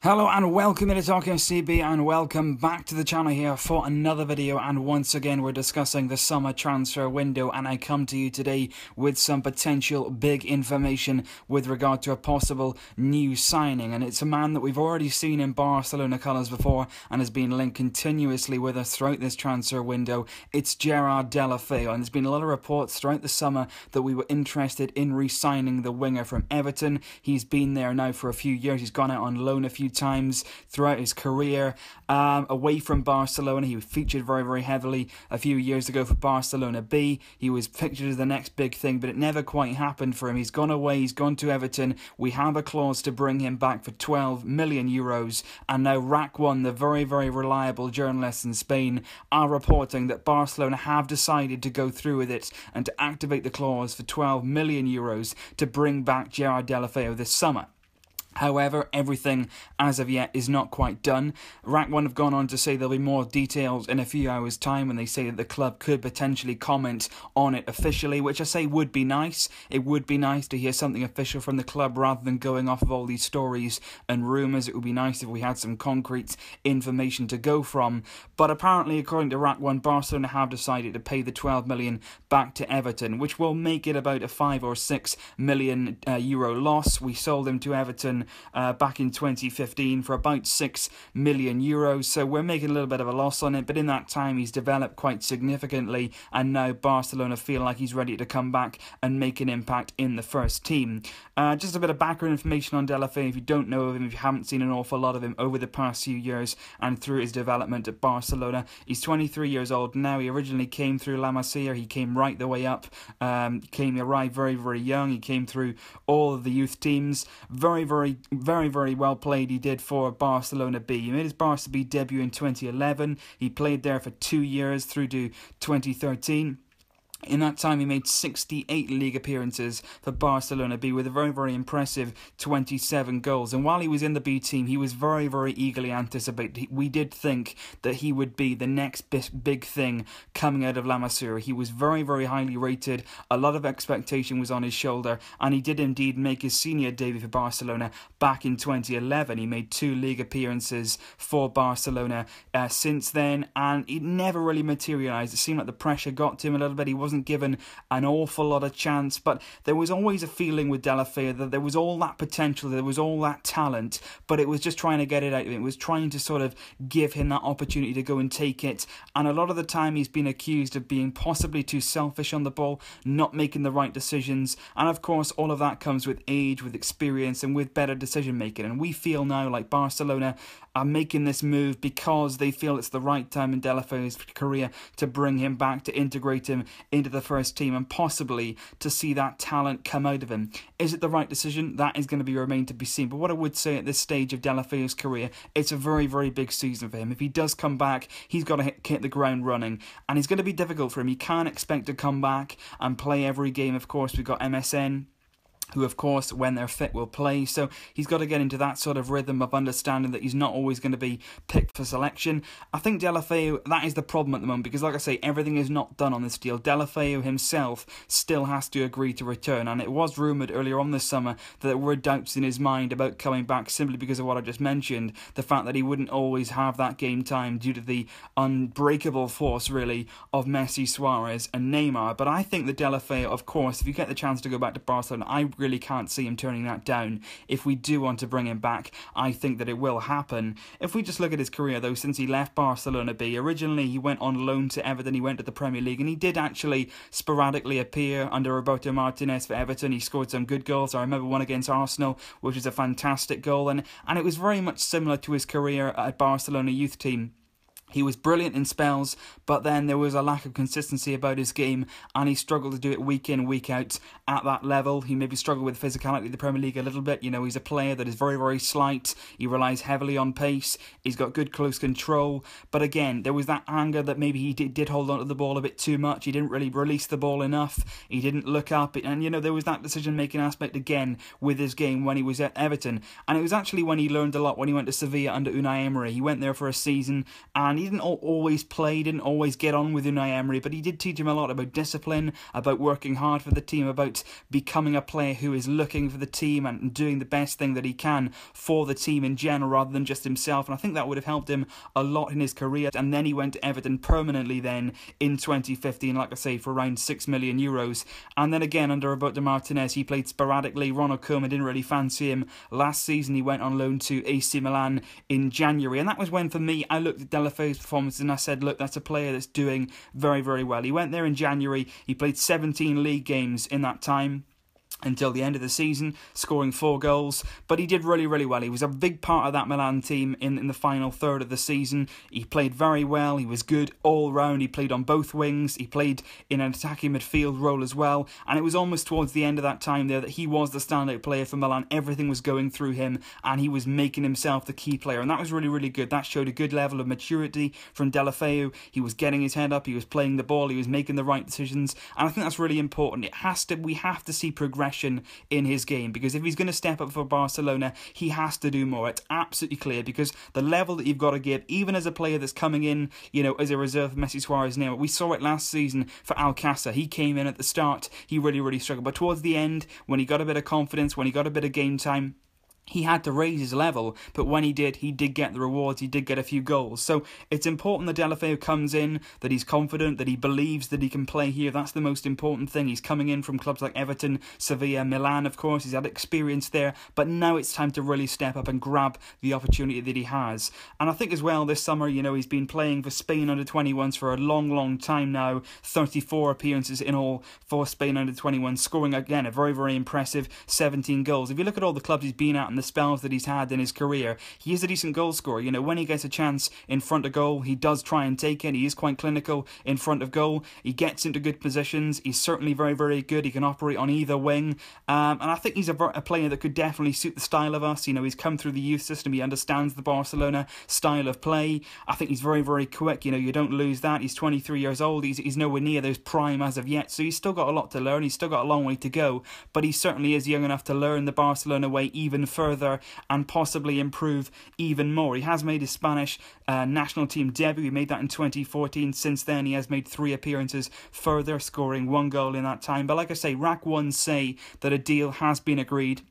Hello and welcome to Tokyo CB and welcome back to the channel here for another video, and once again we're discussing the summer transfer window, and I come to you today with some potential big information with regard to a possible new signing, and it's a man that we've already seen in Barcelona colours before and has been linked continuously with us throughout this transfer window. It's Gerard Deulofeu, and there's been a lot of reports throughout the summer that we were interested in re-signing the winger from Everton. He's been there now for a few years, he's gone out on loan a few times throughout his career away from Barcelona. He was featured very heavily a few years ago for Barcelona B. He was pictured as the next big thing, but it never quite happened for him. He's gone away, he's gone to Everton. We have a clause to bring him back for 12 million euros, and now Rack1, the very reliable journalists in Spain, are reporting that Barcelona have decided to go through with it and to activate the clause for 12 million euros to bring back Gerard Deulofeu this summer. However, everything as of yet is not quite done. Rack1 have gone on to say there'll be more details in a few hours' time when they say that the club could potentially comment on it officially, which I say would be nice. It would be nice to hear something official from the club rather than going off of all these stories and rumours. It would be nice if we had some concrete information to go from. But apparently, according to Rack1, Barcelona have decided to pay the 12 million back to Everton, which will make it about a 5 or 6 million euro loss. We sold him to Everton back in 2015 for about 6 million euros, so we're making a little bit of a loss on it, but in that time he's developed quite significantly, and now Barcelona feel like he's ready to come back and make an impact in the first team. Just a bit of background information on Deulofeu if you don't know of him, if you haven't seen an awful lot of him over the past few years and through his development at Barcelona. He's 23 years old now. He originally came through La Masia. He came right the way up, he arrived very young. He came through all of the youth teams. Very well played he did for Barcelona B. He made his Barca B debut in 2011. He played there for 2 years through to 2013. In that time, he made 68 league appearances for Barcelona B with a very impressive 27 goals. And while he was in the B team, he was very eagerly anticipated. We did think that he would be the next big thing coming out of La Masia. He was very highly rated. A lot of expectation was on his shoulder, and he did indeed make his senior debut for Barcelona back in 2011. He made 2 league appearances for Barcelona since then, and it never really materialised. It seemed like the pressure got to him a little bit. He wasn't given an awful lot of chance, but there was always a feeling with Deulofeu that there was all that potential, there was all that talent, but it was just trying to get it out of him. It was trying to sort of give him that opportunity to go and take it, and a lot of the time he's been accused of being possibly too selfish on the ball, not making the right decisions, and of course all of that comes with age, with experience, and with better decision making. And we feel now like Barcelona are making this move because they feel it's the right time in Deulofeu's career to bring him back, to integrate him into the first team, and possibly to see that talent come out of him. Is it the right decision? That is going to remain to be seen. But what I would say at this stage of Deulofeu's career, it's a very big season for him. If he does come back, he's got to hit the ground running, and it's going to be difficult for him. He can't expect to come back and play every game. Of course, we've got MSN, who of course when they're fit will play, so he's got to get into that sort of rhythm of understanding that he's not always going to be picked for selection. I think Deulofeu, that is the problem at the moment, because like I say, everything is not done on this deal. Deulofeu himself still has to agree to return, and it was rumoured earlier on this summer that there were doubts in his mind about coming back simply because of what I just mentioned, the fact that he wouldn't always have that game time due to the unbreakable force really of Messi, Suarez and Neymar. But I think that Deulofeu, of course, if you get the chance to go back to Barcelona, I really can't see him turning that down. If we do want to bring him back, I think that it will happen. If we just look at his career though, since he left Barcelona B, originally he went on loan to Everton, he went to the Premier League, and he did actually sporadically appear under Roberto Martinez for Everton. He scored some good goals. I remember one against Arsenal, which was a fantastic goal, and it was very much similar to his career at Barcelona youth team. He was brilliant in spells, but then there was a lack of consistency about his game, and he struggled to do it week in, week out at that level. He maybe struggled with physicality in the Premier League a little bit. You know, he's a player that is very slight. He relies heavily on pace. He's got good close control. But again, there was that anger that maybe he did hold on to the ball a bit too much. He didn't really release the ball enough. He didn't look up. And, you know, there was that decision-making aspect again with his game when he was at Everton. And it was actually when he learned a lot when he went to Sevilla under Unai Emery. He went there for a season, and Milan. He didn't always play, didn't always get on with Unai Emery, but he did teach him a lot about discipline, about working hard for the team, about becoming a player who is looking for the team and doing the best thing that he can for the team in general rather than just himself. And I think that would have helped him a lot in his career. And then he went to Everton permanently then in 2015, like I say, for around €6 million. And then again under Roberto Martinez, he played sporadically. Ronald Koeman didn't really fancy him. Last season he went on loan to AC Milan in January, and that was when for me I looked at Deulofeu's performances and I said, look, that's a player that's doing very, very well. He went there in January, he played 17 league games in that time until the end of the season, scoring 4 goals, but he did really, really well. He was a big part of that Milan team in the final third of the season. He played very well, he was good all round, he played on both wings, he played in an attacking midfield role as well, and it was almost towards the end of that time there that he was the standout player for Milan. Everything was going through him, and he was making himself the key player, and that was really, really good. That showed a good level of maturity from Deulofeu. He was getting his head up, he was playing the ball, he was making the right decisions, and I think that's really important. We have to see progression in his game, because if he's going to step up for Barcelona, he has to do more. It's absolutely clear, because the level that you've got to give, even as a player that's coming in, you know, as a reserve for Messi, Suarez, Neymar. We saw it last season for Alcácer. He came in at the start, he really, really struggled, but towards the end, when he got a bit of confidence, when he got a bit of game time, he had to raise his level, but when he did get the rewards, he did get a few goals. So it's important that Deulofeu comes in, that he's confident, that he believes that he can play here. That's the most important thing. He's coming in from clubs like Everton, Sevilla, Milan, of course. He's had experience there, but now it's time to really step up and grab the opportunity that he has. And I think as well this summer, you know, he's been playing for Spain under-21s for a long, long time now. 34 appearances in all for Spain under-21, scoring again a very, very impressive 17 goals. If you look at all the clubs he's been at and the spells that he's had in his career, he is a decent goal scorer. You know, when he gets a chance in front of goal, he does try and take it. He is quite clinical in front of goal. He gets into good positions. He's certainly very, very good. He can operate on either wing. And I think he's a player that could definitely suit the style of us. You know, he's come through the youth system. He understands the Barcelona style of play. I think he's very, very quick. You know, you don't lose that. He's 23 years old. He's nowhere near those prime as of yet. So he's still got a lot to learn. He's still got a long way to go. But he certainly is young enough to learn the Barcelona way even further and possibly improve even more. He has made his Spanish national team debut. He made that in 2014. Since then, he has made 3 appearances further, scoring 1 goal in that time. But like I say, RAC 1 say that a deal has been agreed.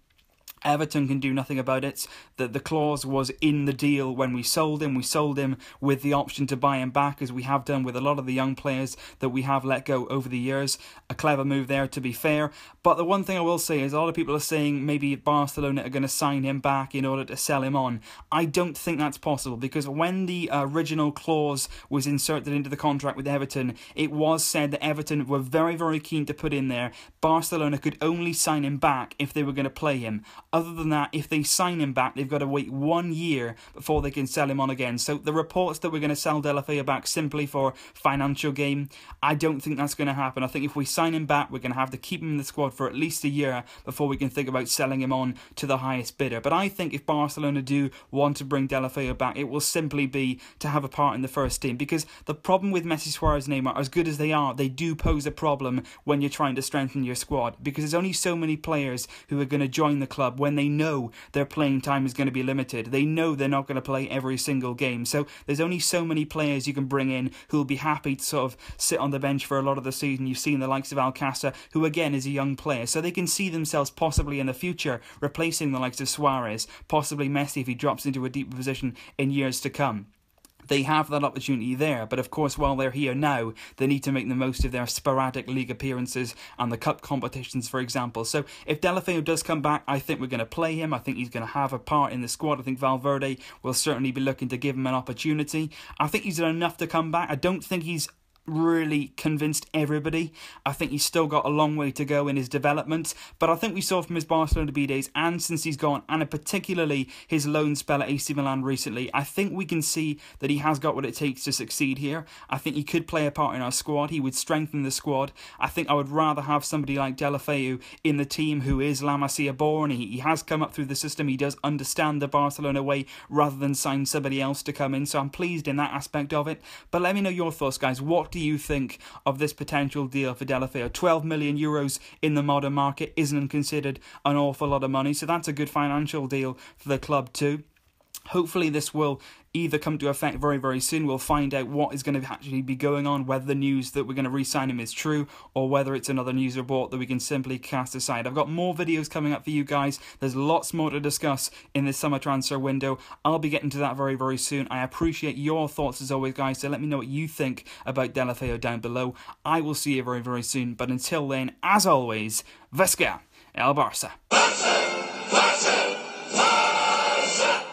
Everton can do nothing about it. The clause was in the deal when we sold him. We sold him with the option to buy him back, as we have done with a lot of the young players that we have let go over the years. A clever move there, to be fair. But the one thing I will say is a lot of people are saying maybe Barcelona are going to sign him back in order to sell him on. I don't think that's possible, because when the original clause was inserted into the contract with Everton, it was said that Everton were very, very keen to put in there Barcelona could only sign him back if they were going to play him. Other than that, if they sign him back, they've got to wait 1 year before they can sell him on again. So the reports that we're going to sell Deulofeu back simply for financial gain, I don't think that's going to happen. I think if we sign him back, we're going to have to keep him in the squad for at least a year before we can think about selling him on to the highest bidder. But I think if Barcelona do want to bring Deulofeu back, it will simply be to have a part in the first team. Because the problem with Messi, Suarez, Neymar, as good as they are, they do pose a problem when you're trying to strengthen your squad. Because there's only so many players who are going to join the club when they know their playing time is going to be limited. They know they're not going to play every single game. So there's only so many players you can bring in who will be happy to sort of sit on the bench for a lot of the season. You've seen the likes of Alcácer, who again is a young player. So they can see themselves possibly in the future replacing the likes of Suarez, possibly Messi if he drops into a deeper position in years to come. They have that opportunity there, but of course while they're here now, they need to make the most of their sporadic league appearances and the cup competitions, for example. So if Deulofeu does come back, I think we're going to play him. I think he's going to have a part in the squad. I think Valverde will certainly be looking to give him an opportunity. I think he's done enough to come back. I don't think he's really convinced everybody. I think he's still got a long way to go in his development, but I think we saw from his Barcelona B days and since he's gone, and particularly his loan spell at AC Milan recently, I think we can see that he has got what it takes to succeed here. I think he could play a part in our squad. He would strengthen the squad. I think I would rather have somebody like Deulofeu in the team who is La Masia born. He has come up through the system. He does understand the Barcelona way rather than sign somebody else to come in, so I'm pleased in that aspect of it. But let me know your thoughts, guys. What do you think of this potential deal for Deulofeu? €12 million in the modern market isn't considered an awful lot of money, so that's a good financial deal for the club too. Hopefully this will either come to effect very, very soon. We'll find out what is going to actually be going on, whether the news that we're going to re-sign him is true, or whether it's another news report that we can simply cast aside. I've got more videos coming up for you guys. There's lots more to discuss in this summer transfer window. I'll be getting to that very, very soon. I appreciate your thoughts as always, guys, so let me know what you think about Deulofeu down below. I will see you very, very soon. But until then, as always, Visca el Barça.